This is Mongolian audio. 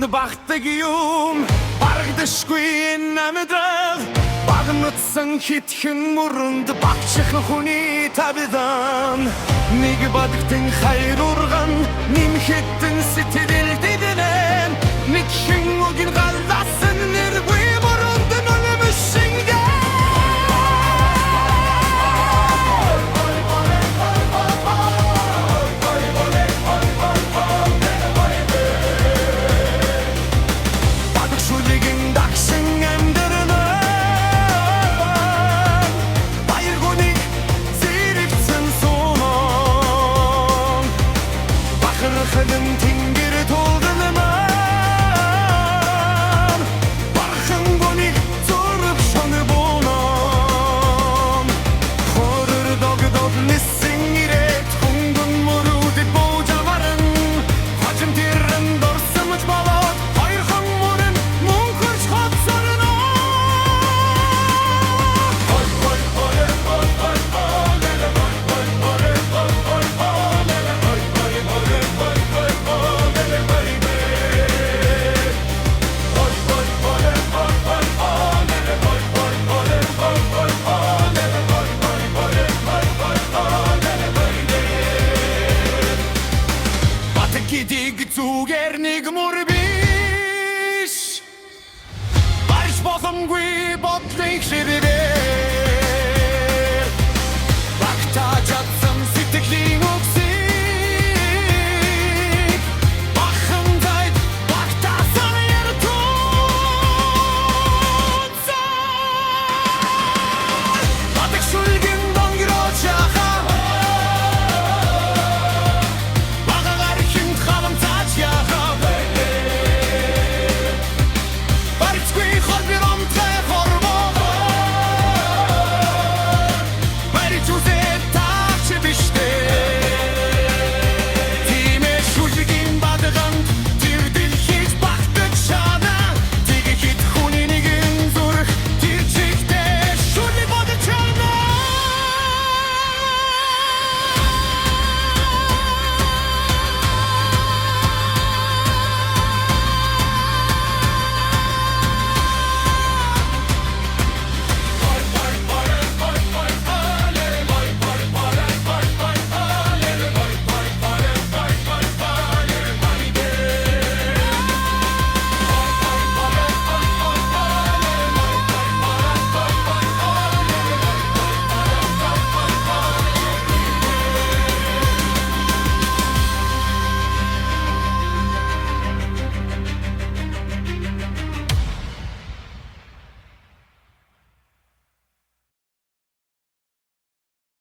Хүнд багтдаг юм барагдашгүй намдраг багнутсан хитгэн мөрөнд багчих хүний тавидан нэг бадагтэн хайр урган нэмхэдэн сэтгэл дидэнэн нэг хэн үгэн галласан нэргүй мөрөнд нөлөмөшингэ Хадын тэнгэр толдынман бархан гоник зурып шаны бонам хорыр догдод нисэн ирет хунгын мөрүдэт боожаварын хачым тэрэн дорсымыч балот хайрхан мөрын мөнхөрч хотсарына Gidig зүгээр нэг мөр биш Барш боломгүй бодлын хэрэг